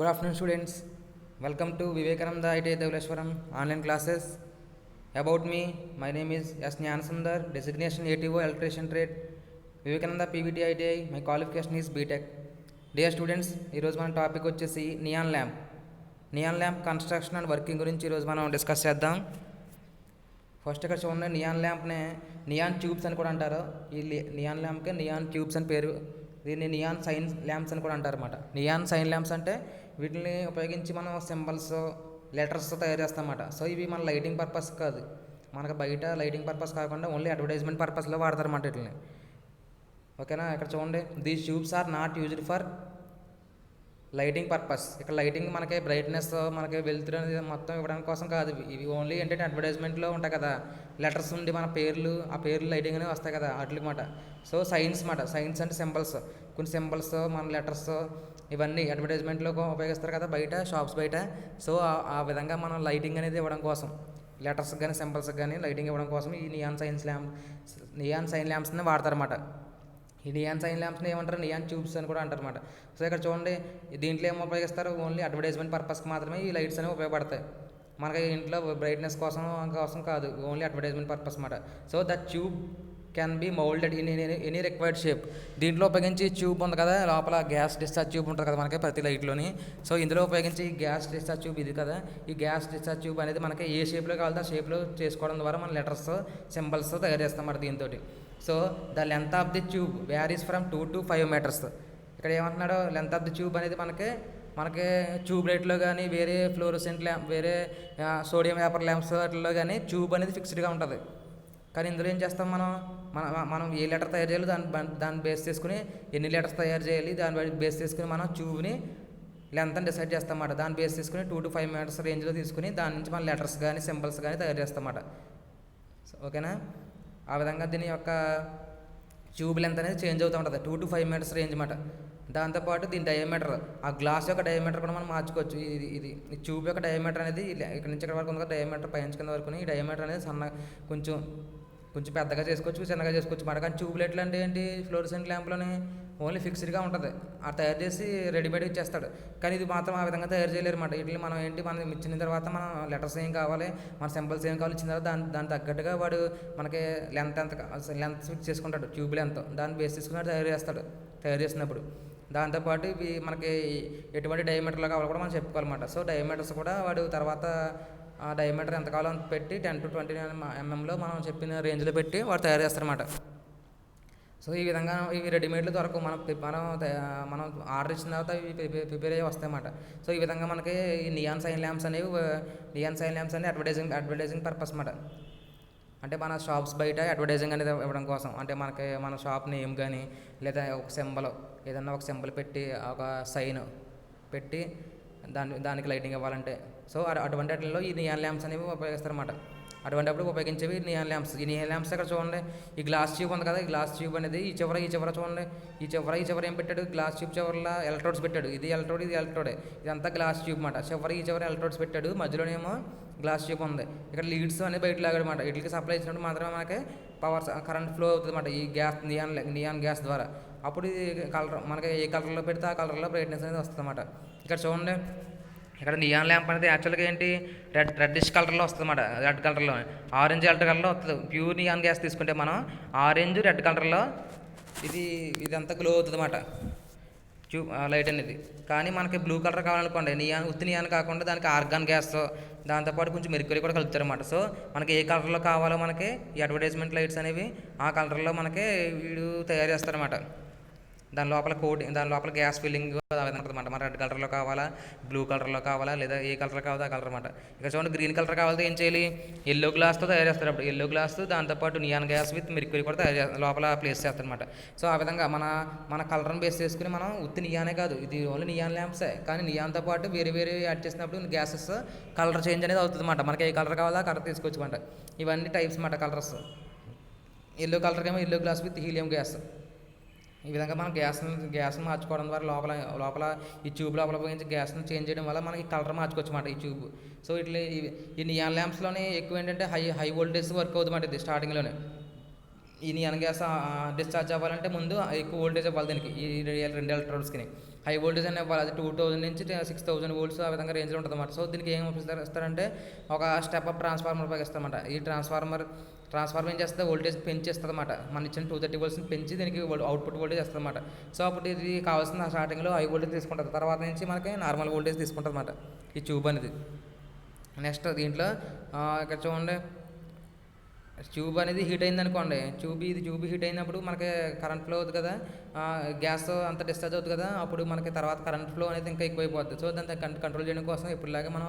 Good afternoon, students. Welcome to Vivekananda ITI Devuleshwaram online classes. About me, my name is S. Jnanasundar, designation ATO Electrician Trade, Vivekananda PVT ITI. My qualification is BTech. Dear students, ఈరోజు మన topic వచ్చేసి neon lamp construction and working గురించి ఈరోజు మనం discuss చేద్దాం. First ఇక్కడ చూడండి, neon ల్యాంప్నే neon tubes అని కూడా అంటారు. ఈ నియాన్ ల్యాంప్కి నియాన్ ట్యూబ్స్ అని పేరు. దీన్ని నియాన్ సైన్ ల్యాంప్స్ అని కూడా అంటారు అన్నమాట. నియాన్ సైన్ ల్యాంప్స్ అంటే వీటిని ఉపయోగించి మనం సింబల్స్, లెటర్స్ తయారు చేస్తామన్నమాట. సో ఇవి మన లైటింగ్ పర్పస్ కాదు, మనకు బయట లైటింగ్ పర్పస్ కాకుండా ఓన్లీ అడ్వర్టైజ్మెంట్ పర్పస్లో వాడతారన్నమాట వీటిని. ఓకేనా, ఇక్కడ చూడండి, these tubes are not used for lighting purpose. ఇక్కడ లైటింగ్ మనకి బ్రైట్నెస్, మనకి వెలుతురు అనేది మొత్తం ఇవ్వడానికి కోసం కాదు. ఇవి ఓన్లీ ఏంటంటే అడ్వర్టైజ్మెంట్లో ఉంటాయి కదా, లెటర్స్ ఉండి మన పేర్లు, ఆ పేర్లు లైటింగ్ అనేవి వస్తాయి కదా వాటికి మాట. సో సైన్స్ మాట, సైన్స్ అంటే సింబల్స్, కొన్ని సింబల్స్, మన లెటర్స్, ఇవన్నీ అడ్వర్టైజ్మెంట్లో ఉపయోగిస్తారు కదా బయట, షాప్స్ బయట. సో ఆ విధంగా మనం లైటింగ్ అనేది ఇవ్వడం కోసం, లెటర్స్కి కానీ సింబల్స్కి కానీ లైటింగ్ ఇవ్వడం కోసం ఈ నియాన్ సైన్ ల్యాంప్స్ని వాడతారన్నమాట. ఈ నియాన్ సైన్ ల్యాంప్స్ని ఏమంటారు, నియాన్ ట్యూబ్స్ అని కూడా అంటారు అన్నమాట. సో ఇక్కడ చూడండి, దీంట్లో ఏమో ఉపయోగిస్తారు, ఓన్లీ అడ్వర్టైజ్మెంట్ పర్పస్కి మాత్రమే ఈ లైట్స్ అనేవి ఉపయోగపడతాయి. మనకి ఇంట్లో బ్రైట్నెస్ కోసం కాదు, ఓన్లీ అడ్వర్టైజ్మెంట్ పర్పస్ అన్నమాట. So the tube can be moulded in any required shape. దీంట్లో ఉపయోగించి ట్యూబ్ ఉంది కదా, లోపల గ్యాస్ డిశ్చార్జ్ ట్యూబ్ ఉంటుంది కదా మనకి ప్రతి లైట్లోని. సో ఇందులో ఉపయోగించి గ్యాస్ డిశ్చార్జ్ ట్యూబ్ ఇది కదా, ఈ గ్యాస్ డిశ్చార్జ్ ట్యూబ్ అనేది మనకి ఏ షేప్లో కావాలో ఆ షేప్లో చేసుకోవడం ద్వారా మన లెటర్స్, సింబల్స్ తయారు చేస్తాం అన్నమాట దీంతో. So the length of the tube varies from 2 to 5 meters. ఇక్కడ ఏమంటున్నాడో, లెంత్ ఆఫ్ ది ట్యూబ్ అనేది మనకి ట్యూబ్ లైట్లో కానీ, వేరే ఫ్లోరోసెంట్ ల్యాంప్, వేరే సోడియం వేపర్ ల్యాంప్స్ వాటిల్లో కానీ ట్యూబ్ అనేది ఫిక్స్డ్గా ఉంటుంది. కానీ ఇందులో ఏం చేస్తాం, మనం ఏ లెటర్ తయారు చేయాలి దాన్ని బేస్ చేసుకుని, ఎన్ని లెటర్స్ తయారు చేయాలి దాన్ని బేస్ చేసుకుని మనం ట్యూబ్ని లెంత్ అని డిసైడ్ చేస్తాం అన్నమాట. దాన్ని బేస్ చేసుకుని 2 to 5 meters రేంజ్లో తీసుకుని దాని నుంచి మనం లెటర్స్ కానీ సింబల్స్ కానీ తయారు చేస్తాం అన్నమాట. ఓకేనా, ఆ విధంగా దీని యొక్క ట్యూబ్ లెంత్ అనేది చేంజ్ అవుతూ ఉంటుంది, 2 to 5 meters రేంజ్ అన్నమాట. దాంతోపాటు దీని డయామీటర్, ఆ గ్లాస్ యొక్క డయామీటర్ కూడా మనం మార్చుకోవచ్చు. ఇది ట్యూబ్ యొక్క డయామీటర్ అనేది ఇక్కడ నుంచి ఇక్కడ వరకు ఉంది కదా, డయామీటర్ పై నుంచి కింద వరకు, ఈ డయామీటర్ అనేది కొంచెం పెద్దగా చేసుకోవచ్చు, చిన్నగా చేసుకోవచ్చు మాట. కానీ ట్యూబ్ లైట్లు అంటే ఏంటి, ఫ్లోరోసెంట్ ల్యాంప్లోనే ఓన్లీ ఫిక్స్డ్గా ఉంటుంది, అది తయారు చేసి రెడీమేడ్ ఇచ్చేస్తాడు. కానీ ఇది మాత్రం ఆ విధంగా తయారు చేయలేరు అన్నమాట. వీటిని మనం ఇచ్చిన తర్వాత మనం లెటర్స్ ఏం కావాలి, మన సింబల్స్ ఏం కావాలి ఇచ్చిన తర్వాత దాని తగ్గట్టుగా వాడు మనకి లెంత్ ఫిక్స్ చేసుకుంటాడు, ట్యూబ్ లెంత్ దాన్ని బేస్ చేసుకుని తయారు చేసినప్పుడు. దాంతోపాటు ఇవి మనకి ఎటువంటి డయామీటర్లో కావాలో కూడా మనం చెప్పుకోవాలన్నమాట. సో డయామీటర్స్ కూడా వాడు తర్వాత ఆ డయామీటర్ ఎంత కావాలో అంత పెట్టి 10 to 20 mm మనం చెప్పిన రేంజ్లో పెట్టి వాడు తయారు చేస్తారన్నమాట. సో ఈ విధంగా ఇవి రెడీమేడ్లు దొరకవు, మనం ఆర్డర్ ఇచ్చిన తర్వాత ఇవి ప్రిపేర్ అయ్యి వస్తాయన్నమాట. సో ఈ విధంగా మనకి ఈ నియాన్ సైన్ ల్యాంప్స్ అనేవి అడ్వర్టైజింగ్ పర్పస్ అన్నమాట. అంటే మన షాప్స్ బయట అడ్వర్టైజింగ్ అనేది ఇవ్వడం కోసం, అంటే మనకి మన షాప్ నేమ్ కానీ, లేదా ఏదన్నా ఒక సింబల్ పెట్టి, ఒక సైన్ పెట్టి దానికి లైటింగ్ ఇవ్వాలంటే, సో అటువంటి వాటిల్లో ఈ నియాన్ ల్యాంప్స్ అనేవి ఉపయోగిస్తారన్నమాట. అటువంటిప్పుడు ఉపయోగించేవి నియాన్ ల్యాంప్స్. ఈ నియాన్ ల్యాంప్స్ ఇక్కడ చూడండి, ఈ గ్లాస్ ట్యూబ్ ఉంది కదా, ఈ గ్లాస్ ట్యూబ్ అనేది ఈ చివర చూడండి, ఈ చివర ఏం పెట్టాడు, గ్లాస్ ట్యూబ్ చివరిలో ఎలక్ట్రోడ్స్ పెట్టాడు. ఇది ఎలక్ట్రోడే, ఇదంతా గ్లాస్ ట్యూబ్ అన్నమాట. ఈ చివర ఎలక్ట్రోడ్స్ పెట్టాడు, మధ్యలోనేమో గ్లాస్ ట్యూబ్ ఉంది. ఇక్కడ లీడ్స్ అనేది బయట లాగాడనమాట. వీటికి సప్లై ఇచ్చినప్పుడు మాత్రమే మనకి కరెంట్ ఫ్లో అవుతుంది అన్నమాట, ఈ గ్యాస్ నియాన్ గ్యాస్ ద్వారా. అప్పుడు ఇది మనకి ఏ కలర్లో పెడితే ఆ కలర్లో బ్రైట్నెస్ అనేది వస్తుంది అన్నమాట. ఇక్కడ చూడండి, ఇక్కడ నియాన్ ల్యాంప్ అనేది యాక్చువల్గా ఏంటి, రెడ్డిష్ కలర్లో వస్తుంది అన్నమాట, రెడ్ కలర్లో, ఆరెంజ్ కలర్లో వస్తుంది. ప్యూర్ నియాన్ గ్యాస్ తీసుకుంటే మనం ఆరెంజ్, రెడ్ కలర్లో ఇదంతా గ్లో అవుతుంది అన్నమాట లైట్ అనేది. కానీ మనకి బ్లూ కలర్ కావాలనుకోండి, ఉత్తి నియాన్ కాకుండా దానికి ఆర్గాన్ గ్యాస్, దాంతోపాటు కొంచెం మెర్క్యూరీ కూడా కలుపుతారన్నమాట. సో మనకి ఏ కలర్లో కావాలో మనకి ఈ అడ్వర్టైజ్మెంట్ లైట్స్ అనేవి ఆ కలర్లో మనకి వీడు తయారు చేస్తారన్నమాట. దాని లోపల గ్యాస్ ఫిల్లింగ్ అనమాట. మన రెడ్ కలర్లో కావాలా, బ్లూ కలర్లో కావాలా, లేదా ఏ కలర్ కావాలో ఆ కలర్ అనమాట. ఇక్కడ చూడండి, గ్రీన్ కలర్ కావాలంటే ఏం చేయాలి, ఎల్లో గ్లాస్తో తయారు చేస్తారు. అప్పుడు ఎల్లో గ్లాస్ దాంతోపాటు నియాన్ గ్యాస్ విత్ మెర్క్యూరీ కూడా లోపల ప్లేస్ చేస్తారనమాట. సో ఆ విధంగా మన కలర్ని బేస్ చేసుకుని మనం ఉత్తి నియానే కాదు, ఇది ఓన్లీ నియాన్ ల్యాంప్సే, కానీ నియాన్తో పాటు వేరే యాడ్ చేసినప్పుడు గ్యాసెస్ కలర్ చేంజ్ అనేది అవుతుంది అన్నమాట. మనకి ఏ కలర్ కావాలో ఆ కలర్ తీసుకోవచ్చు అన్నమాట. ఇవన్నీ టైప్స్ అన్నమాట కలర్స్. ఎల్లో కలర్కేమో yellow glass with helium gas. ఈ విధంగా మనం గ్యాస్ని మార్చుకోవడం ద్వారా లోపల ఈ ట్యూబ్ లోపల ఉపయోగించి గ్యాస్ని చేంజ్ చేయడం వల్ల మనకి కలర్ మార్చుకోవచ్చు అన్నమాట ఈ ట్యూబ్. సో ఈ నియాన్ ల్యాంప్స్లోనే ఎక్కువ ఏంటంటే హై వోల్టేజ్ వర్క్ అవుతుంది ఇది స్టార్టింగ్లోనే. ఈ నియాన్ గ్యాస్ డిశ్చార్జ్ అవ్వాలంటే ముందు ఎక్కువ వోల్టేజ్ అవ్వాలి దీనికి, ఈ 2 ఎలక్ట్రోడ్స్కి. హై వోల్టేజ్ అనే ఇవ్వాలి. అది 2000 నుంచి 6000 వోల్ట్స్ ఆ విధంగా రేంజ్లో ఉంటుంది అన్నమాట. సో దీనికి ఏం ఇస్తారంటే ఒక స్టెప్ అప్ ట్రాన్స్ఫార్మర్ ఉపయోగిస్తారన్నమాట. ఈ ట్రాన్స్ఫార్మర్ ఏం చేస్తుంది, వోల్టేజ్ పెంచేస్తుంది అన్నమాట. మన ఇచ్చిన 230 వోల్ట్స్ని పెంచి దీనికి అవుట్పుట్ వోల్టేజ్ వస్తుంది అన్నమాట. సో అప్పుడు ఇది కావాల్సిన స్టార్టింగ్లో హై వోల్టేజ్ తీసుకుంటుంది, తర్వాత నుంచి మనకి నార్మల్ వోల్టేజ్ తీసుకుంటుంది అన్నమాట ఈ ట్యూబ్ అనేది. నెక్స్ట్ దీంట్లో ఇక్కడ చూడండి, ట్యూబ్ అనేది హీట్ అయింది అనుకోండి, ట్యూబ్ హీట్ అయినప్పుడు మనకి కరెంట్ ఫ్లో అవుతుంది కదా, గ్యాస్ అంతా డిశ్చార్జ్ అవుతుంది కదా, అప్పుడు మనకి తర్వాత కరెంట్ ఫ్లో అనేది ఇంకా ఎక్కువైపోద్ది. సో దాన్ని కంట్రోల్ చేయడం కోసం ఇప్పుడులాగా మనం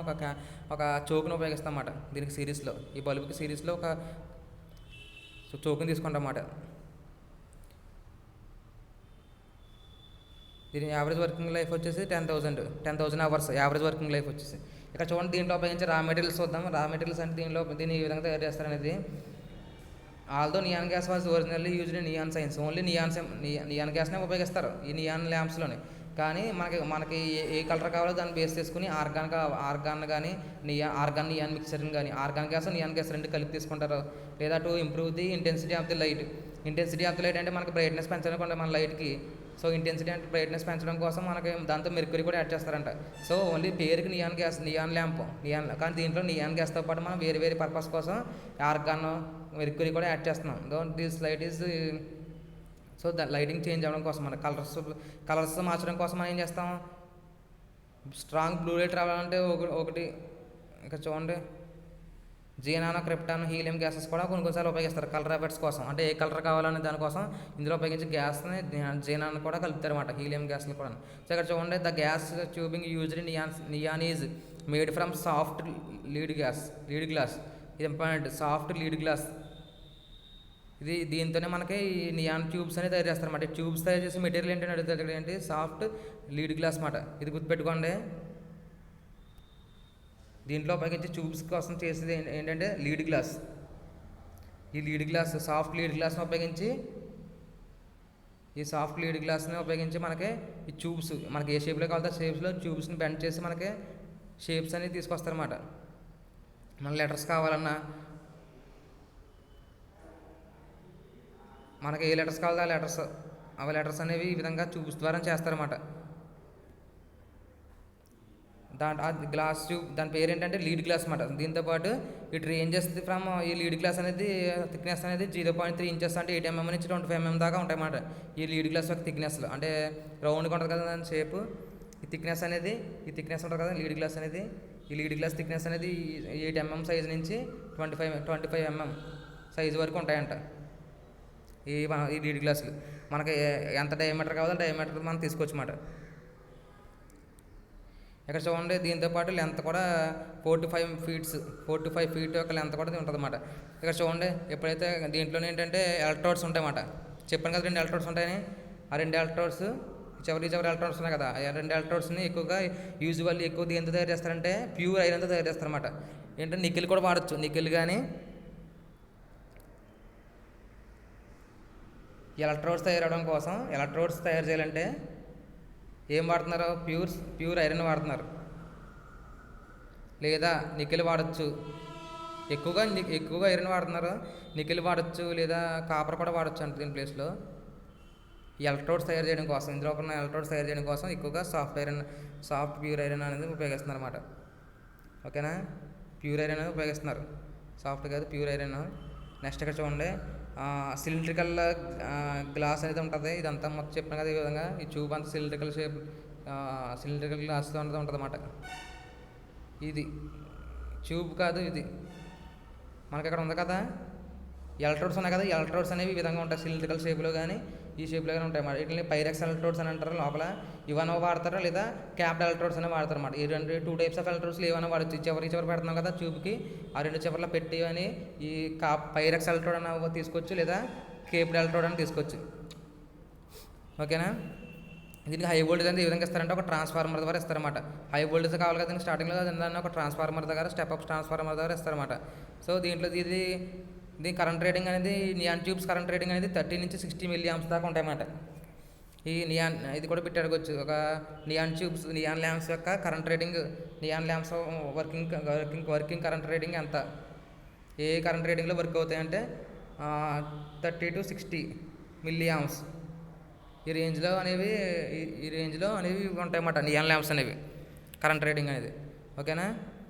ఒక చోకును ఉపయోగిస్తాం అన్నమాట. దీనికి సిరీస్లో, ఈ బల్బుకి సిరీస్లో ఒక చోకుని తీసుకుంటాం అన్నమాట. దీని యావరేజ్ వర్కింగ్ లైఫ్ వచ్చేసి 10,000 అవర్స్ యావరేజ్ వర్కింగ్ లైఫ్ వచ్చేసి. ఇక్కడ చూడండి, దీంట్లో ఉపయోగించే రా మెటీరియల్స్ చూద్దాం. రా మెటీరియల్స్ అంటే దీన్ని ఈ విధంగా తయారు చేస్తారనేది. Although neon gas was originally used in neon signs, only neon గ్యాస్నే ఉపయోగిస్తారు ఈ నియాన్ ల్యాంప్స్లోనే. కానీ మనకి ఏ కలర్ కావాలో దాన్ని బేస్ చేసుకుని ఆర్గాన్ కానీ నియాన్ మిక్చర్ని కానీ ఆర్గాన్ గ్యాస్ నియాన్ గ్యాస్ రెండు కలిపి తీసుకుంటారు. లేదా to improve the intensity of the light. Intensity of the light అంటే మనకి బ్రైట్నెస్ పెంచడానికి మన లైట్కి. సో ఇంటెన్సిటీ అంటే బ్రైట్నెస్ పెంచడం కోసం మనకి దాంతో మెర్క్యూరీ కూడా యాడ్ చేస్తారంట. సో ఓన్లీ పేరుకి నియాన్ ల్యాంప్ కానీ దీంట్లో నియాన్ గ్యాస్తో పాటు మనం వేరే పర్పస్ కోసం ఆర్గాన్ మెర్క్యూరీ కూడా యాడ్ చేస్తున్నాం. This light is so lighting change అవ్వడం కోసం, మన కలర్స్ మార్చడం కోసం మనం ఏం చేస్తాం, స్ట్రాంగ్ బ్లూ లైట్ రావాలంటే ఒకటి ఇక్కడ చూడండి, జీనాన్, క్రిప్టాన్, హీలియం గ్యాసెస్ కూడా కొన్నిసార్లు ఉపయోగిస్తారు కలర్ ఎఫెక్ట్స్ కోసం. అంటే ఏ కలర్ కావాలనే దానికోసం ఇందులో ఉపయోగించే గ్యాస్ని జీనాన్ కూడా కలుపుతారు అన్నమాట, హీలియం గ్యాస్ని కూడా. సో ఇక్కడ చూడండి, the gas tubing used neon is made from soft lead glass. ఇది ఇంపార్టెంట్, సాఫ్ట్ లీడ్ గ్లాస్. దీంతోనే మనకి ఈ నియాన్ ట్యూబ్స్ అనేది తయారు చేస్తారన్నమాట. ట్యూబ్స్ తయారు చేసే మెటీరియల్ ఏంటని అడుగుతారు, ఏంటి సాఫ్ట్ లీడ్ గ్లాస్ అన్నమాట. ఇది గుర్తుపెట్టుకోండి. దీంట్లో ఉపయోగించే ట్యూబ్స్ కోసం చేసేది ఏంటంటే లీడ్ గ్లాస్. ఈ లీడ్ గ్లాస్, సాఫ్ట్ లీడ్ గ్లాస్ని ఉపయోగించి మనకి ఈ ట్యూబ్స్ మనకి ఏ షేప్లో కావాలో ఆ షేప్స్లో ట్యూబ్స్ని బెండ్ చేసి మనకి షేప్స్ అనేది తీసుకొస్తారన్నమాట. మన లెటర్స్ కావాలన్నా, మనకి ఏ లెటర్స్ కావాలో ఆ లెటర్స్ అనేవి ఈ విధంగా ట్యూబ్స్ ద్వారా చేస్తారన్నమాట. గ్లాస్ ట్యూబ్ దాని పేరు ఏంటంటే లీడ్ గ్లాస్ అన్నమాట. దీంతోపాటు ఇటు రేంజెస్ ఫ్రమ్ ఈ లీడ్ గ్లాస్ అనేది థిక్నెస్ అనేది 0.3 ఇంచెస్ అంటే 8 mm నుంచి 25 mm దాకా ఉంటాయన్నమాట. ఈ లీడ్ గ్లాస్ యొక్క థిక్నెస్లో అంటే రౌండ్గా ఉంటుంది కదా దాని షేప్. ఈ థిక్నెస్ ఉంటుంది కదా లీడ్ గ్లాస్ అనేది, ఈ లీడ్ గ్లాస్ థిక్నెస్ అనేది 8 mm సైజ్ నుంచి 25 mm సైజు వరకు ఉంటాయంట ఈ లీడ్ గ్లాసులు. మనకి ఎంత డయామీటర్ కావాలో డయామీటర్ మనం తీసుకోవచ్చు అన్నమాట. ఇక్కడ చూడండి, దీంతోపాటు లెంత్ కూడా 4 to 5 feet యొక్క లెంత్ కూడా ఉంటుంది అన్నమాట. ఇక్కడ చూడండి, ఎప్పుడైతే దీంట్లోనే ఏంటంటే ఎలక్ట్రోడ్స్ ఉంటాయన్నమాట. చెప్పాను కదా 2 ఎలక్ట్రోడ్స్ ఉంటాయని. ఆ 2 ఎలక్ట్రోడ్స్ చివరి ఎలక్ట్రోడ్స్ ఉన్నాయి కదా, ఆ 2 ఎలక్ట్రోడ్స్ని యూజువల్లీ ఎక్కువ దేంతో తయారు చేస్తారంటే ప్యూర్ ఐరన్తో తయారు చేస్తారన్నమాట. ఏంటంటే నికెల్ కూడా వాడచ్చు. నికెల్ కానీ ఎలక్ట్రోడ్స్ తయారు చేయాలంటే ఏం వాడుతున్నారు, ప్యూర్ ఐరన్ వాడుతున్నారు, లేదా నికెల్ వాడచ్చు. ఎక్కువగా ఐరన్ వాడుతున్నారు, నికెల్ వాడచ్చు, లేదా కాపర్ కూడా వాడచ్చు అంటే దీని ప్లేస్లో. ఈ ఎలక్ట్రోడ్స్ తయారు చేయడం కోసం, ఇందులో ఉన్న ఎలక్ట్రోడ్స్ తయారు చేయడం కోసం ఎక్కువగా సాఫ్ట్ ప్యూర్ ఐరన్ అనేది ఉపయోగిస్తున్నారు అన్నమాట. ఓకేనా, ప్యూర్ ఐరన్ అనేది ఉపయోగిస్తున్నారు, సాఫ్ట్ కాదు ప్యూర్ ఐరన్. నెక్స్ట్ ఇక్కడ చూడండి, సిలిండ్రికల్ గ్లాస్ అనేది ఉంటుంది. ఇదంతా మొత్తం చెప్పిన కదా, ఈ విధంగా ఈ ట్యూబ్ అంతా సిలిండ్రికల్ గ్లాస్తో ఉంటుంది అన్నమాట. ఇది ట్యూబ్ కాదు, ఇది మనకి ఇక్కడ ఉంది కదా ఎలక్ట్రోడ్స్ ఉన్నాయి కదా, ఎలక్ట్రోడ్స్ అనేవి ఈ విధంగా ఉంటాయి, సిలిండ్రికల్ షేప్లో కానీ ఈ షేప్లో కానీ ఉంటాయి అన్నమాట. వీటిని పైరెక్స్ ఎలక్ట్రోడ్స్ అని అంటారు. లోపల ఇవన్నీ వాడతారు, లేదా క్యాప్డ్ ఎలక్ట్రోడ్స్ అని వాడతారు అన్నమాట. ఈ 2 types ఆఫ్ ఎలక్ట్రోడ్స్లో ఏమైనా వాడచ్చు. చివరి పెడుతున్నాం కదా ట్యూబ్కి, ఆ 2 చివర్లో పెట్టి అని ఈ పైరెక్స్ ఎలక్ట్రోడ్ అని తీసుకోవచ్చు, లేదా కేప్డ్ ఎలక్ట్రోడ్ అని తీసుకోవచ్చు. ఓకేనా, దీనికి హై వోల్టేజ్ అనేది ఈ విధంగా ఇస్తారంటే ఒక ట్రాన్స్ఫార్మర్ ద్వారా ఇస్తారన్నమాట. హై వోల్టేజ్ కావాలి కదా దీనికి స్టార్టింగ్లో, దాన్ని ఒక ట్రాన్స్ఫార్మర్ దగ్గర స్టెప్ అప్ ట్రాన్స్ఫార్మర్ ద్వారా ఇస్తారన్నమాట. సో దీని కరెంట్ రేటింగ్ అనేది, నియాన్ ట్యూబ్స్ కరెంట్ రేటింగ్ అనేది 30 నుంచి 60 milliamps దాకా ఉంటాయన్నమాట. ఈ ఇది కూడా పెట్టి అడగవచ్చు, ఒక నియాన్ ల్యాంప్స్ యొక్క current rating, neon lamps working current rating ఎంత, ఏ కరెంట్ రేటింగ్లో వర్క్ అవుతాయంటే 30 to 60 milliamps. ఈ రేంజ్లో అనేవి ఉంటాయన్నమాట నియాన్ ల్యాంప్స్ అనేవి, కరెంట్ రేటింగ్ అనేది. ఓకేనా.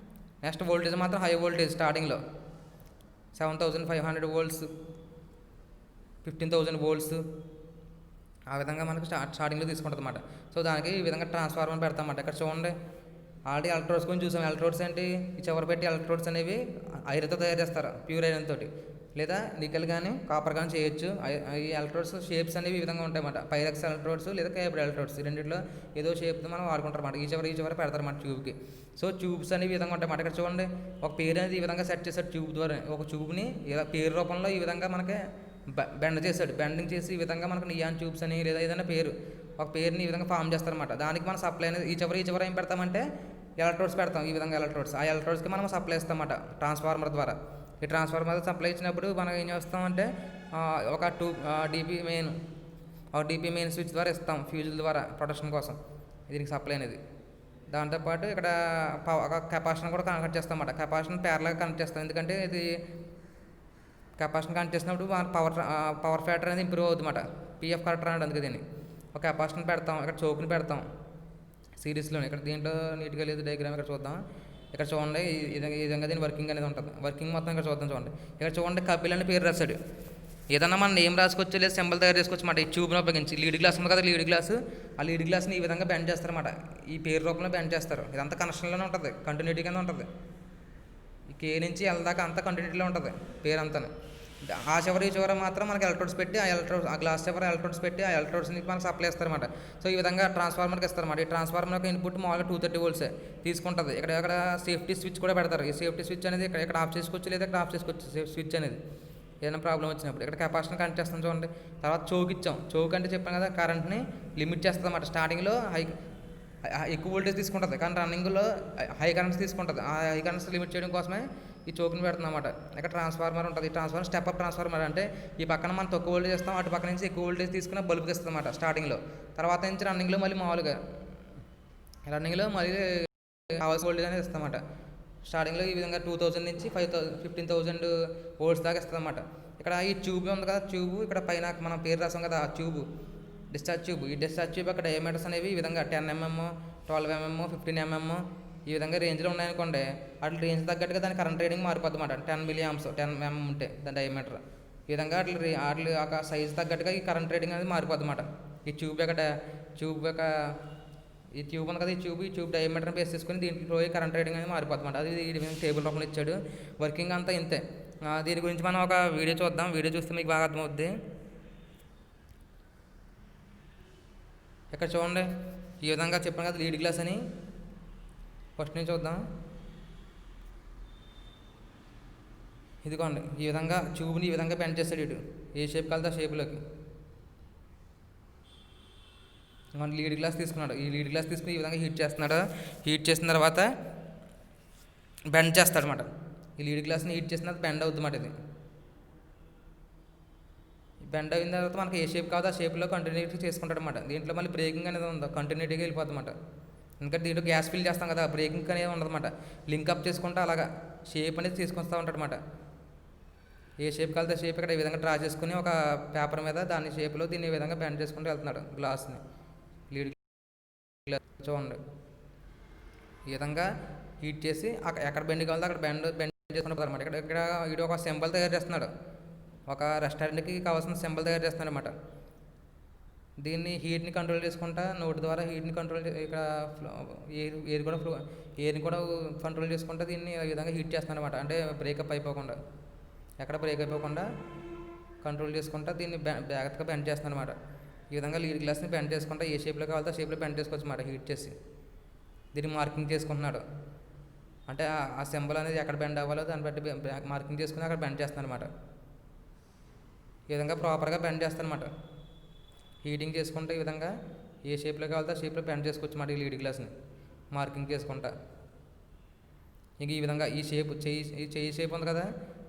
నెక్స్ట్ వోల్టేజ్ మాత్రం హై వోల్టేజ్ స్టార్టింగ్లో 7500 వోల్ట్స్, 15000 వోల్ట్స్, ఆ విధంగా మనకు స్టార్టింగ్లో తీసుకుంటుంది అన్నమాట. సో దానికి ఈ విధంగా ట్రాన్స్ఫార్మర్ పెడతామన్నమాట. ఇక్కడ చూడండి, ఆల్రెడీ ఎలక్ట్రోడ్స్ గురించి చూసాం. ఎలక్ట్రోడ్స్ ఏంటి, ఈ చివరి పెట్టి ఎలక్ట్రోడ్స్ అనేవి ఐరన్తో తయారు చేస్తారు, ప్యూర్ ఐరన్ తోటి, లేదా నికెల్ కానీ కాపర్ కానీ చేయొచ్చు. ఈ ఎలక్ట్రోడ్స్ షేప్స్ అనేవి ఈ విధంగా ఉంటాయన్నమాట. పైరక్స్ ఎలక్ట్రోడ్స్ లేదా కేబుల్ ఎలక్ట్రోడ్స్, ఈ రెండింటిలో ఏదో షేప్తో మనం వాడుకుంటారు అన్నమాట. ఈ చివరి పెడతారన్నమాట ట్యూబ్కి. సో ట్యూబ్స్ అనేవి ఈ విధంగా ఉంటాయన్నమాట. ఇక్కడ చూడండి, ఒక పేరు అనేది ఈ విధంగా సెట్ చేశాడు ట్యూబ్ ద్వారా. ఒక ట్యూబ్ని ఇలా పేరు రూపంలో ఈ విధంగా మనకి బెండ్ చేశాడు. బెండింగ్ చేసి ఈ విధంగా మనకు నియాన్ ట్యూబ్స్ అని లేదా ఏదైనా ఒక పేరుని ఈ విధంగా ఫామ్ చేస్తారన్నమాట. దానికి మనం సప్లై అనేది ఈ చివరి ఏం పెడతామంటే ఎలక్ట్రోడ్స్ పెడతాం. ఈ విధంగా ఎలక్ట్రోడ్స్, ఆ ఎలక్ట్రోడ్స్కి మనం సప్లై ఇస్తామన్నమాట ట్రాన్స్ఫార్మర్ ద్వారా. ఈ ట్రాన్స్ఫార్మర్ సప్లై ఇచ్చినప్పుడు మనం ఏం చేస్తామంటే ఒక డీపీ మెయిన్ స్విచ్ ద్వారా ఇస్తాం, ఫ్యూజుల ద్వారా ప్రొటెక్షన్ కోసం దీనికి సప్లై అనేది. దాంతోపాటు ఇక్కడ ఒక కెపాసిటర్ కూడా కనెక్ట్ చేస్తాం అన్నమాట. కెపాసిటర్ ప్యారల్గా కనెక్ట్ చేస్తాం, ఎందుకంటే ఇది కెపాసిటర్ కనెక్ట్ చేసినప్పుడు మన పవర్ ఫ్యాక్టర్ అనేది ఇంప్రూవ్ అవుతుంది అన్నమాట. పిఎఫ్ కరెక్టర్ అనేది అందుకే దీన్ని ఒక కెపాసిటర్ పెడతాం. ఇక్కడ చోక్ని పెడతాం సిరీస్లోనే. ఇక్కడ దీంట్లో నీట్గా లేదు డయాగ్రామ్, ఇక్కడ చూద్దాం. ఇక్కడ చూడండి, ఈ విధంగా దీని వర్కింగ్ అనేది ఉంటుంది. వర్కింగ్ మొత్తం ఇక్కడ చూద్దాం. చూడండి, ఇక్కడ చూడండి, కపిల్ అని పేరు రాశాడు. ఏదన్నా మనం నేమ్ రాసుకోవచ్చు లేదా సింబల్ తయారు చేసుకోవచ్చు అన్నమాట. ఈ ట్యూబ్ని ఉపయోగించి లీడ్ గ్లాస్ ఉంది కదా, లీడ్ గ్లాసు, ఆ లీడ్ గ్లాస్ని ఈ విధంగా బెండ్ చేస్తారన్నమాట. ఈ పేరు రూపంలో బెండ్ చేస్తారు. ఇదంతా కనెక్షన్లోనే ఉంటుంది, కంటిన్యూటీ కింద ఉంటుంది. ఈ కే నుంచి ఎల్దాకా అంతా కంటిన్యూటీలో ఉంటుంది పేరు అంతా. ఆ చివరి మాత్రం మనకి ఎలక్ట్రోడ్స్ పెట్టి ఆ గ్లాస్ చివర ఎలక్ట్రోడ్స్ పెట్టి ఆ ఎలక్ట్రోడ్స్ని మనకు సప్లై ఇస్తారన్నమాట. సో ఈ విధంగా ట్రాన్స్ఫార్మర్కి ఇస్తారన్నమాట. ఈ ట్రాన్స్ఫార్మర్ యొక్క ఇన్పుట్ మామూలుగా 230 వోల్ట్స్ తీసుకుంటుంది. ఇక్కడ సేఫ్టీ స్విచ్ కూడా పెడతారు. ఈ సేఫ్టీ స్విచ్ అనేది ఇక్కడ ఆఫ్ చేసుకోవచ్చు లేదా ఇక్కడ ఆఫ్ చేసుకోవచ్చు స్విచ్ అనేది ఏదైనా ప్రాబ్లం వచ్చినప్పుడు. ఇక్కడ కెపాసిటర్ కనెక్ట్ చేస్తాం చూడండి. తర్వాత చోక్ ఇచ్చాం. చోక్ అంటే చెప్పాను కదా, కరెంట్ని లిమిట్ చేస్తుంది అన్నమాట. స్టార్టింగ్లో ఎక్కువ వోల్టేజ్ తీసుకుంటుంది, కానీ రన్నింగ్లో హై కరెంట్స్ తీసుకుంటుంది. ఆ హై కరెంట్స్ లిమిట్ చేయడం కోసమే ఈ చోక్ని పెడుతుంది అన్నమాట. ఇక్కడ ట్రాన్స్ఫార్మర్ ఉంటుంది. ఈ ట్రాన్స్ఫార్మర్ స్టెప్ అప్ ట్రాన్స్ఫార్మర్, అంటే ఈ పక్కన మనం తక్కువ వోల్టేజ్ ఇస్తాం, అటు పక్క నుంచి ఎక్కువ వోల్టేజ్ తీసుకుని బల్బుకి ఇస్తుంది అన్నమాట స్టార్టింగ్లో. తర్వాత నుంచి రన్నింగ్లో మళ్ళీ కావాల్సిన వోల్టేజ్ అనేది ఇస్తామన్నమాట. స్టార్టింగ్లో ఈ విధంగా 2000 నుంచి 15,000 వోల్ట్స్ దాకా ఇస్తుంది అన్నమాట. ఇక్కడ ఈ ట్యూబ్ ఉంది కదా, ట్యూబ్ ఇక్కడ పైన మనం పేరు రాసాం కదా, ఆ ట్యూబ్ డిశ్చార్జ్ ట్యూబ్. ఈ డిశ్చార్జ్ ట్యూబ్ అక్కడ డయామీటర్స్ అనేవి ఈ విధంగా 10 mm, 12 mm, 15 mm ఈ విధంగా రేంజ్లో ఉన్నాయనుకోండి. అట్లా రేంజ్ తగ్గట్టుగా దాని కరెంట్ రేటింగ్ మారిపోద్ది అన్నమాట. 10 mA 10 mm ఉంటే దాని డయామీటర్ ఈ విధంగా అట్లా సైజ్ తగ్గట్టుగా ఈ కరెంట్ రేటింగ్ అనేది మారిపోద్ది అన్నమాట. ఈ ట్యూబ్ ఉంది కదా, ఈ ట్యూబ్ డయామీటర్ని బేస్ చేసుకుని దీంట్లో కరెంట్ రేటింగ్ అనేది మారిపోద్ది అన్నమాట. అది ఈ విధంగా టేబుల్ రూపంలో ఇచ్చాడు. వర్కింగ్ అంతా ఇంతే. దీని గురించి మనం ఒక వీడియో చూద్దాం. వీడియో చూస్తే మీకు బాగా అర్థమవుద్ది. ఇక్కడ చూడండి, ఈ విధంగా చెప్పాను కదా లీడ్ గ్లాస్ అని. ఫస్ట్ నుంచి చూద్దాం. ఇదిగోండి, ఈ విధంగా ట్యూబ్ని ఈ విధంగా బెండ్ చేస్తాడు ఇటు, ఏ షేప్ కలితే ఆ షేప్లోకి. లీడ్ గ్లాస్ తీసుకున్నాడు. ఈ లీడ్ గ్లాస్ తీసుకుని ఈ విధంగా హీట్ చేస్తున్నాడు. హీట్ చేసిన తర్వాత బెండ్ చేస్తాడు అన్నమాట. ఈ లీడ్ గ్లాస్ని హీట్ చేసిన తర్వాత బెండ్ అవుతుంది అన్నమాట. ఇది బెండ్ అయిన తర్వాత మనకి ఏ షేప్ కాదో ఆ షేప్లో కంటిన్యూటీ చేసుకుంటాడు అన్నమాట. దీంట్లో మళ్ళీ బ్రేకింగ్ అనేది ఉందో కంటిన్యూటీగా వెళ్ళిపోతుంది అన్నమాట. ఎందుకంటే దీంట్లో గ్యాస్ ఫిల్ చేస్తాం కదా, బ్రేకింగ్ అనేది ఉండదన్నమాట. లింకప్ చేసుకుంటే అలాగా షేప్ అనేది తీసుకొస్తూ ఉంటాడు అన్నమాట. ఏ షేప్ కలితే షేప్ ఇక్కడ ఈ విధంగా డ్రా చేసుకుని ఒక పేపర్ మీద దాని షేప్లో దీన్ని ఈ విధంగా బెండ్ చేసుకుంటూ వెళ్తున్నాడు గ్లాస్ని. లీడ్ గ్లాస్ చూడండి, ఈ విధంగా హీట్ చేసి ఎక్కడ బెండ్ కావాలో అక్కడ బెండ్ చేసుకుంటారు అన్నమాట. ఇక్కడ వీడు ఒక సింబల్ తయారు చేస్తున్నాడు. ఒక రెస్టారెంట్కి కావాల్సిన సింబల్ తయారు చేస్తున్నాడు అన్నమాట. దీన్ని హీట్ని కంట్రోల్ చేసుకుంటా నోటి ద్వారా హీట్ని కంట్రోల్ ఇక్కడ ఎయిర్ని కూడా కంట్రోల్ చేసుకుంటా దీన్ని ఈ విధంగా హీట్ చేస్తాను అనమాట. అంటే బ్రేకప్ అయిపోకుండా, ఎక్కడ బ్రేక్ అయిపోకుండా కంట్రోల్ చేసుకుంటా దీన్ని జాగ్రత్తగా బెండ్ చేస్తాను అనమాట. ఈ విధంగా లీడ్ గ్లాస్ని బెండ్ చేసుకుంటా ఏ షేప్లో కావాలో ఆ షేప్లో బెండ్ చేసుకోవచ్చు అన్నమాట. హీట్ చేసి దీన్ని మార్కింగ్ చేసుకుంటున్నాడు. అంటే ఆ సింబల్ అనేది ఎక్కడ బెండ్ అవ్వాలో దాన్ని బట్టి మార్కింగ్ చేసుకుని అక్కడ బెండ్ చేస్తాను అనమాట. ఈ విధంగా ప్రాపర్గా బెండ్ చేస్తాను అనమాట. హీటింగ్ చేసుకుంటే ఈ విధంగా ఏ షేప్లో కావాలో ఆ షేప్లో బెండ్ చేసుకోవచ్చు అన్నమాట. ఈ లీడ్ గ్లాస్ని మార్కింగ్ చేసుకుంటా ఇంక ఈ విధంగా ఈ చెయ్యి షేప్ ఉంది కదా,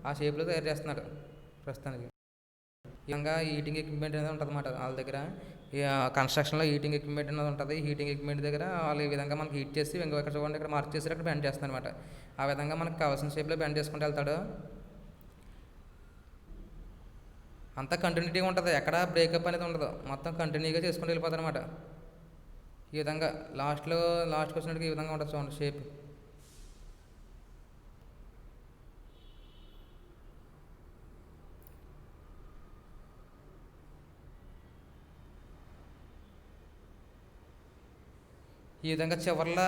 ఆ షేప్లో తయారు చేస్తున్నాడు ప్రస్తుతానికి. ఈ విధంగా హీటింగ్ ఎక్విప్మెంట్ అనేది ఉంటుంది అన్నమాట వాళ్ళ దగ్గర. కన్స్ట్రక్షన్లో హీటింగ్ ఎక్విప్మెంట్ అనేది ఉంటుంది. హీటింగ్ ఎక్విప్మెంట్ దగ్గర వాళ్ళు ఈ విధంగా మనకి హీట్ చేసి ఇక్కడ చూడండి, ఇక్కడ మార్క్ చేసి అక్కడ బెండ్ చేస్తాను అనమాట. ఆ విధంగా మనకు కావాల్సిన షేప్లో బెండ్ చేసుకుంటూ వెళ్తాడు. అంతా కంటిన్యూటీగా ఉంటుంది, ఎక్కడ బ్రేకప్ అనేది ఉండదు, మొత్తం కంటిన్యూగా చేసుకుంటూ వెళ్ళిపోతుంది అనమాట. ఈ విధంగా లాస్ట్కి వచ్చినట్టుగా ఈ విధంగా ఉంటుంది చూడండి షేప్. ఈ విధంగా చివర్లో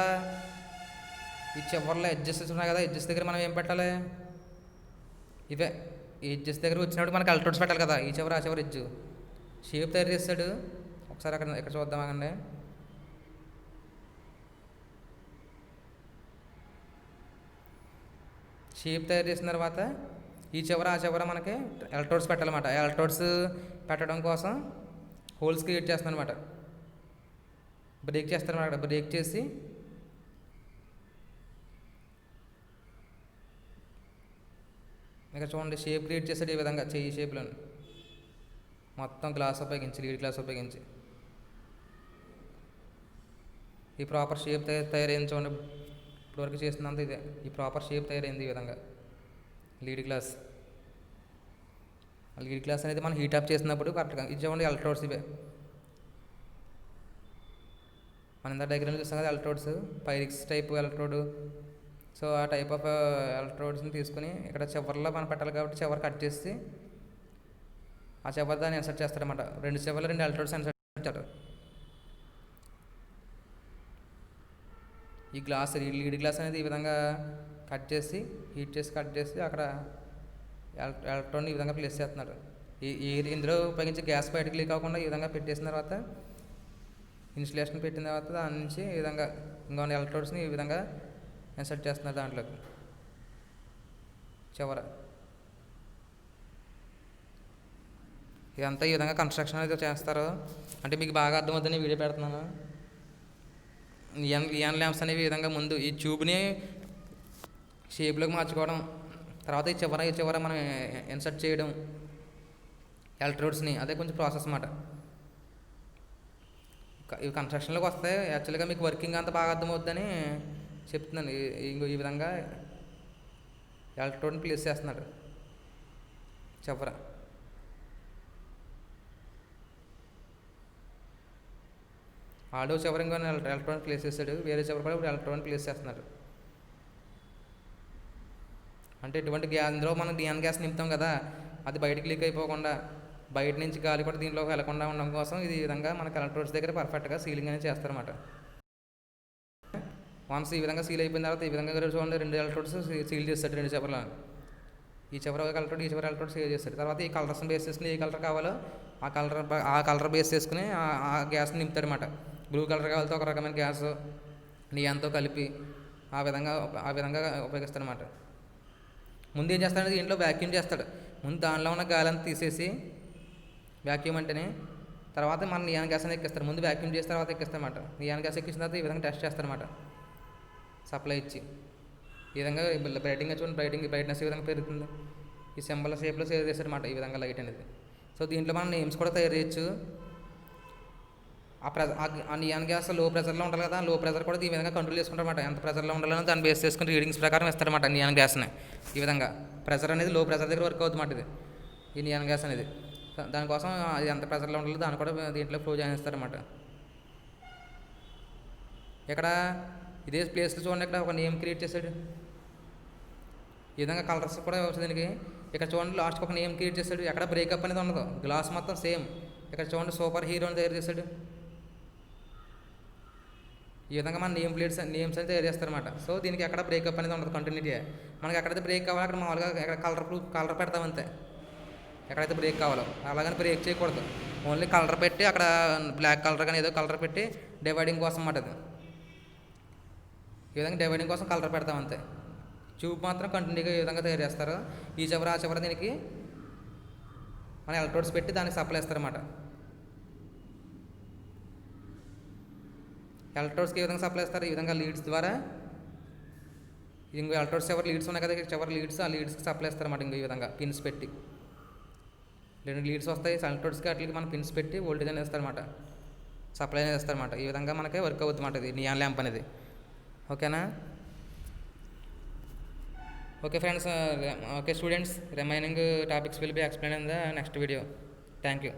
ఎడ్జెస్ ఉన్నాయి కదా, ఎడ్జెస్ దగ్గర మనం ఏం పెట్టాలి, ఇవే ఈ ఎడ్జెస్ దగ్గర వచ్చినప్పుడు మనకి ఎలక్ట్రోడ్స్ పెట్టాలి కదా. ఈ చివర ఆ చివరి ఎడ్జ్ షేప్ తయారు చేస్తాడు. ఒకసారి ఇక్కడ చూద్దామండి. షేప్ తయారు చేసిన తర్వాత ఈ చివర ఆ చివర మనకి ఎలక్ట్రోడ్స్ పెట్టాలన్నమాట. ఎలక్ట్రోడ్స్ పెట్టడం కోసం హోల్స్ క్రియేట్ చేస్తాను అనమాట. బ్రేక్ చేస్తాను అక్కడ, బ్రేక్ చేసి ఇక్కడ చూడండి షేప్ క్రియేట్ చేసాడు ఈ విధంగా చెయ్యి షేప్లో మొత్తం గ్లాస్ ఉపయోగించి, లీడ్ గ్లాస్ ఉపయోగించి ఈ ప్రాపర్ షేప్ తయారైంది చూడండి. ఇప్పటివరకు చేసినంత ఇదే, ఈ ప్రాపర్ షేప్ తయారైంది ఈ విధంగా లీడ్ గ్లాస్. లీడ్ గ్లాస్ అనేది మనం హీట్ అప్ చేసినప్పుడు కరెక్ట్గా ఇది చూడండి ఎలక్ట్రోడ్స్ ఇవే. మనం ఇంత డయాగ్రామ్ చూస్తాం కదా ఎలక్ట్రోడ్స్, పైరిక్స్ టైప్ ఎలక్ట్రోడ్. సో ఆ టైప్ ఆఫ్ ఎలక్ట్రోడ్స్ని తీసుకుని ఇక్కడ చివర్లో మనం పెట్టాలి కాబట్టి చివరి కట్ చేసి ఆ చివరి దాన్ని ఇన్సర్ట్ చేస్తారన్నమాట. రెండు చివర్లో రెండు ఎలక్ట్రోడ్స్ ఇన్సర్ట్ చేస్తారు. ఈ గ్లాస్ లీడ్ గ్లాస్ అనేది ఈ విధంగా కట్ చేసి హీట్ చేసి కట్ చేసి అక్కడ ఎలక్ట్రాన్ ఈ విధంగా ప్లేస్ చేస్తున్నారు. ఈ ఇందులో ఉపయోగించి గ్యాస్ బయటకు లీక్ అవ్వకుండా ఈ విధంగా పెట్టేసిన తర్వాత ఇన్సులేషన్ పెట్టిన తర్వాత దాని నుంచి ఈ విధంగా ఇంకొన్ని ఎలక్ట్రోడ్స్ని ఈ విధంగా ఇన్సర్ట్ చేస్తున్నారు దాంట్లోకి చివర. ఇదంతా ఈ విధంగా కన్స్ట్రక్షన్ అయితే చేస్తారు. అంటే మీకు బాగా అర్థమవుతుందని వీడియో పెడుతున్నాను. నియాన్ ల్యాంప్స్ అనేవి ఈ విధంగా ముందు ఈ ట్యూబ్ని షేప్లోకి మార్చుకోవడం, తర్వాత ఈ చివర మనం ఇన్సర్ట్ చేయడం ఎలక్ట్రోడ్స్ని, అదే కొంచెం ప్రాసెస్ అన్నమాట. ఇవి కన్స్ట్రక్షన్లోకి వస్తాయి. యాక్చువల్గా మీకు వర్కింగ్ అంతా బాగా అర్థమవుతుందని చెప్తున్నాను. ఈ విధంగా ఎలక్ట్రోడ్ని ప్లేస్ చేస్తున్నాడు చివర. ఆడో చివరి ఇంకో ఎలక్ట్రాన్ ప్లేస్ చేస్తాడు, వేరే చివరి కూడా ఇప్పుడు ఎలక్ట్రాన్ ప్లేస్ చేస్తున్నాడు. అంటే ఇటువంటి ఇందులో మనం నియాన్ గ్యాస్ నింపుతాం కదా, అది బయటకు లీక్ అయిపోకుండా బయట నుంచి గాలి కూడా దీంట్లోకి వెళ్లకుండా ఉండడం కోసం ఇది విధంగా మనకి ఎలక్ట్రోడ్స్ దగ్గర పర్ఫెక్ట్గా సీలింగ్ అనేది చేస్తారన్నమాట. వన్స్ ఈ విధంగా సీల్ అయిపోయిన తర్వాత ఈ విధంగా చూడండి రెండు ఎలక్ట్రోడ్స్ సీల్ చేస్తాడు రెండు చివరిలో. ఈ చివరి ఎలక్ట్రోడ్ ఈ చివరి ఎలక్ట్రోడ్ సీల్ చేస్తాడు. తర్వాత ఈ కలర్స్ని బేస్ చేసుకుని ఏ కలర్ కావాలో ఆ కలర్ బేస్ చేసుకుని ఆ గ్యాస్ని నింపుతాడు అన్నమాట. బ్లూ కలర్ కావాలితే ఒక రకమైన గ్యాస్ నియాన్తో కలిపి ఆ విధంగా ఉపయోగిస్తాడు అన్నమాట. ముందు ఏం చేస్తాడంటే దీంట్లో వ్యాక్యూమ్ చేస్తాడు. ముందు దానిలో ఉన్న గాలి అంతా తీసేసి, వ్యాక్యూమ్ అంటేనే, తర్వాత మన నియాన్ గ్యాస్ అనేది ఎక్కిస్తాడు. ముందు వ్యాక్యూమ్ చేసిన తర్వాత ఎక్కిస్తారన్నమాట. నియాన్ గ్యాస్ ఎక్కించిన తర్వాత ఈ విధంగా టెస్ట్ చేస్తారన్నమాట సప్లై ఇచ్చి. ఈ విధంగా బ్రైటింగ్గా చూడండి, బ్రైట్నెస్ ఈ విధంగా పెరుగుతుంది. ఈ సింబల్ షేప్లో సేవ్ చేస్తారన్నమాట ఈ విధంగా లైట్ అనేది. సో దీంట్లో మనం నేమ్స్ కూడా తయారు చేయొచ్చు. ఆ నియాన్ గ్యాస్ లో ప్రెజర్లో ఉండాలి కదా, లో ప్రెజర్ కూడా ఈ విధంగా కంట్రోల్ చేసుకుంటారన్నమాట. ఎంత ప్రెజర్లో ఉండాలని దాన్ని బేస్ చేసుకుని రీడింగ్స్ ప్రకారం ఇస్తారన్నమాట నియాన్ గ్యాస్ని. ఈ విధంగా ప్రెజర్ అనేది లో ప్రెజర్ దగ్గర వర్క్ అవుతుందన్నమాట ఇది ఈ నియాన్ గ్యాస్ అనేది. దానికోసం అది ఎంత ప్రెజర్లో ఉండాలో దాన్ని కూడా దీంట్లో ఫ్లో చేస్తారన్నమాట. ఇక్కడ ఇదే ప్లేస్లో చూడండి, ఇక్కడ ఒక నేమ్ క్రియేట్ చేశాడు. ఈ విధంగా కలర్స్ కూడా వచ్చి దీనికి ఇక్కడ చూడండి లాస్ట్కి ఒక నేమ్ క్రియేట్ చేశాడు. ఎక్కడ బ్రేకప్ అనేది ఉండదు, గ్లాస్ మొత్తం సేమ్. ఇక్కడ చూడండి సూపర్ హీరోని తయారు చేశాడు. ఈ విధంగా మన నేమ్స్ అని తయారు చేస్తారన్నమాట. సో దీనికి ఎక్కడ బ్రేకప్ అనేది ఉండదు, కంటిన్యూటీ. మనకి ఎక్కడైతే బ్రేక్ కావాలో అక్కడ మామూలుగా ఎక్కడ కలర్ పెడతాం అంతే, ఎక్కడైతే బ్రేక్ కావాలో. అలాగని బ్రేక్ చేయకూడదు, ఓన్లీ కలర్ పెట్టి అక్కడ బ్లాక్ కలర్ కానీ ఏదో కలర్ పెట్టి డివైడింగ్ కోసం అన్నమాట. అది ఈ విధంగా డివైడింగ్ కోసం కలర్ పెడతాం అంతే. ట్యూబ్ మాత్రం కంటిన్యూగా ఈ విధంగా తయారు చేస్తారు. ఈ చివర ఆ చివర దీనికి మన ఎలక్ట్రోడ్స్ పెట్టి దానికి సప్లై ఇస్తారన్నమాట. ఎలక్ట్రోడ్స్కి ఈ విధంగా సప్లై ఇస్తారు. ఈ విధంగా లీడ్స్ ద్వారా ఇంకో ఎలక్ట్రోడ్స్ చివరి లీడ్స్ ఉన్నాయి కదా, చివరి లీడ్స్ ఆ లీడ్స్కి సప్లై ఇస్తారన్నమాట. ఇంకో ఈ విధంగా పిన్స్ పెట్టి రెండు లీడ్స్ వస్తాయి ఎలక్ట్రోడ్స్కి, వాటికి మనం పిన్స్ పెట్టి వోల్టేజ్ అనేది ఇస్తారన్నమాట, సప్లై అనేది ఇస్తారన్నమాట. ఈ విధంగా మనకి వర్క్ అవుతుందన్నమాట ఇది నియాన్ ల్యాంప్ అనేది. ఓకేనా? Okay friends, okay students, remaining topics will be explained in the next video. Thank you.